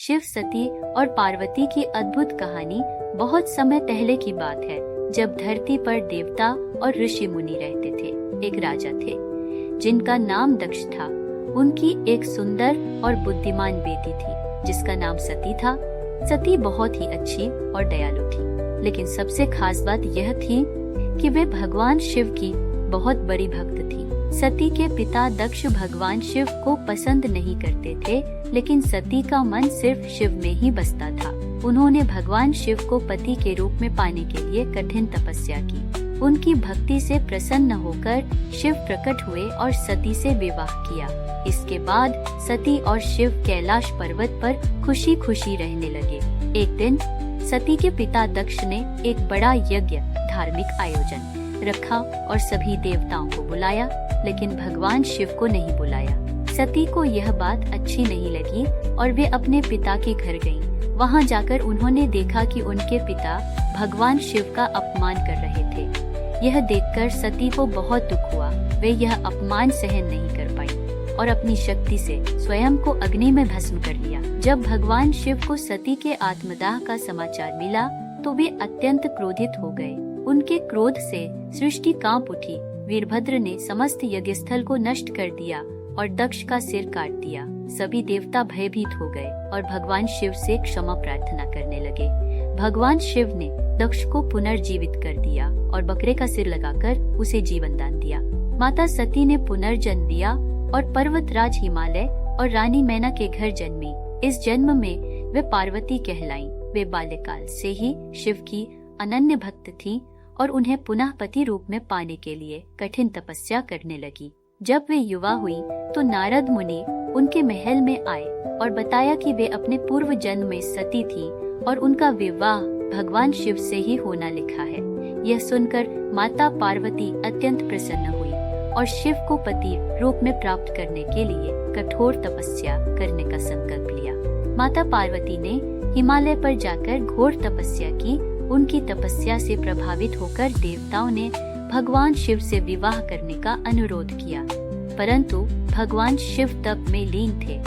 शिव, सती और पार्वती की अद्भुत कहानी बहुत समय पहले की बात है, जब धरती पर देवता और ऋषि मुनि रहते थे। एक राजा थे जिनका नाम दक्ष था। उनकी एक सुंदर और बुद्धिमान बेटी थी जिसका नाम सती था। सती बहुत ही अच्छी और दयालु थी, लेकिन सबसे खास बात यह थी कि वे भगवान शिव की बहुत बड़ी भक्त थी। सती के पिता दक्ष भगवान शिव को पसंद नहीं करते थे, लेकिन सती का मन सिर्फ शिव में ही बसता था। उन्होंने भगवान शिव को पति के रूप में पाने के लिए कठिन तपस्या की। उनकी भक्ति से प्रसन्न होकर शिव प्रकट हुए और सती से विवाह किया। इसके बाद सती और शिव कैलाश पर्वत पर खुशी खुशी रहने लगे। एक दिन सती के पिता दक्ष ने एक बड़ा यज्ञ, धार्मिक आयोजन रखा और सभी देवताओं को बुलाया, लेकिन भगवान शिव को नहीं बुलाया। सती को यह बात अच्छी नहीं लगी और वे अपने पिता के घर गईं। वहां जाकर उन्होंने देखा कि उनके पिता भगवान शिव का अपमान कर रहे थे। यह देखकर सती को बहुत दुख हुआ। वे यह अपमान सहन नहीं कर पाई और अपनी शक्ति से स्वयं को अग्नि में भस्म कर लिया। जब भगवान शिव को सती के आत्मदाह का समाचार मिला तो वे अत्यंत क्रोधित हो गए। उनके क्रोध से सृष्टि कांप उठी। वीरभद्र ने समस्त यज्ञस्थल को नष्ट कर दिया और दक्ष का सिर काट दिया। सभी देवता भयभीत हो गए और भगवान शिव से क्षमा प्रार्थना करने लगे। भगवान शिव ने दक्ष को पुनर्जीवित कर दिया और बकरे का सिर लगाकर उसे जीवन दान दिया। माता सती ने पुनर्जन्म लिया और पर्वतराज हिमालय और रानी मैना के घर जन्मी। इस जन्म में वे पार्वती कहलाईं। वे बाल्यकाल से ही शिव की अनन्य भक्त थीं और उन्हें पुनः पति रूप में पाने के लिए कठिन तपस्या करने लगी। जब वे युवा हुई तो नारद मुनि उनके महल में आए और बताया कि वे अपने पूर्व जन्म में सती थी और उनका विवाह भगवान शिव से ही होना लिखा है। यह सुनकर माता पार्वती अत्यंत प्रसन्न हुई और शिव को पति रूप में प्राप्त करने के लिए कठोर तपस्या करने का संकल्प लिया। माता पार्वती ने हिमालय पर जाकर घोर तपस्या की। उनकी तपस्या से प्रभावित होकर देवताओं ने भगवान शिव से विवाह करने का अनुरोध किया, परंतु भगवान शिव तप में लीन थे।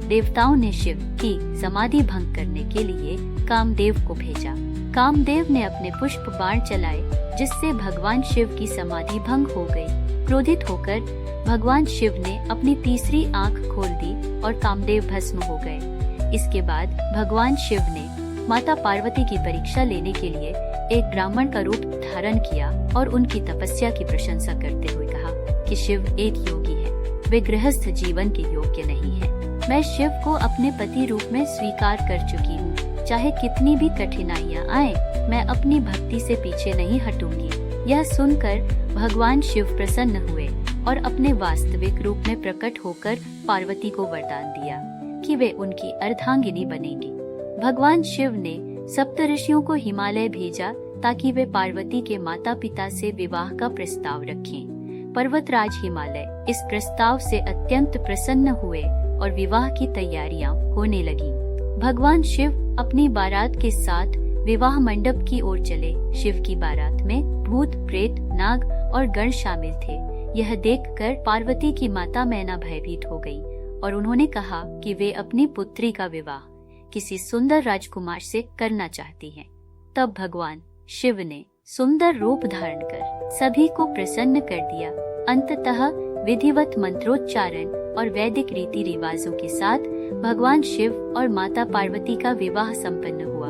देवताओं ने शिव की समाधि भंग करने के लिए कामदेव को भेजा। कामदेव ने अपने पुष्प बाण चलाए, जिससे भगवान शिव की समाधि भंग हो गई। क्रोधित होकर भगवान शिव ने अपनी तीसरी आंख खोल दी और कामदेव भस्म हो गए। इसके बाद भगवान शिव ने माता पार्वती की परीक्षा लेने के लिए एक ब्राह्मण का रूप धारण किया और उनकी तपस्या की प्रशंसा करते हुए कहा कि शिव एक योगी है, वे गृहस्थ जीवन के योग्य नहीं है। मैं शिव को अपने पति रूप में स्वीकार कर चुकी हूँ। चाहे कितनी भी कठिनाइयाँ आए, मैं अपनी भक्ति से पीछे नहीं हटूंगी। यह सुनकर भगवान शिव प्रसन्न हुए और अपने वास्तविक रूप में प्रकट होकर पार्वती को वरदान दिया कि वे उनकी अर्धांगिनी बनेंगी। भगवान शिव ने सप्तऋषियों को हिमालय भेजा ताकि वे पार्वती के माता पिता से विवाह का प्रस्ताव रखें। पर्वतराज हिमालय इस प्रस्ताव से अत्यंत प्रसन्न हुए और विवाह की तैयारियां होने लगी। भगवान शिव अपनी बारात के साथ विवाह मंडप की ओर चले। शिव की बारात में भूत, प्रेत, नाग और गण शामिल थे। यह देखकर पार्वती की माता मैना भयभीत हो गई और उन्होंने कहा कि वे अपनी पुत्री का विवाह किसी सुंदर राजकुमार से करना चाहती हैं। तब भगवान शिव ने सुंदर रूप धारण कर सभी को प्रसन्न कर दिया। अंततः विधिवत मंत्रोच्चारण और वैदिक रीति रिवाजों के साथ भगवान शिव और माता पार्वती का विवाह संपन्न हुआ।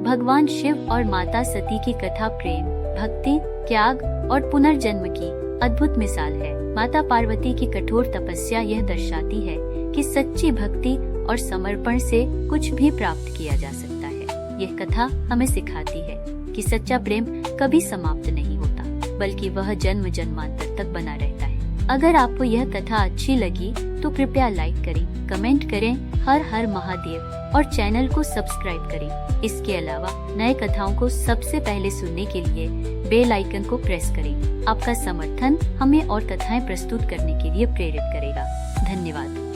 भगवान शिव और माता सती की कथा प्रेम, भक्ति, त्याग और पुनर्जन्म की अद्भुत मिसाल है। माता पार्वती की कठोर तपस्या यह दर्शाती है कि सच्ची भक्ति और समर्पण से कुछ भी प्राप्त किया जा सकता है। यह कथा हमें सिखाती है कि सच्चा प्रेम कभी समाप्त नहीं होता, बल्कि वह जन्म जन्मांतर तक बना रहता है। अगर आपको यह कथा अच्छी लगी तो कृपया लाइक करें, कमेंट करें, हर हर महादेव और चैनल को सब्सक्राइब करें। इसके अलावा नए कथाओं को सबसे पहले सुनने के लिए बेल आइकन को प्रेस करें। आपका समर्थन हमें और कथाएं प्रस्तुत करने के लिए प्रेरित करेगा। धन्यवाद।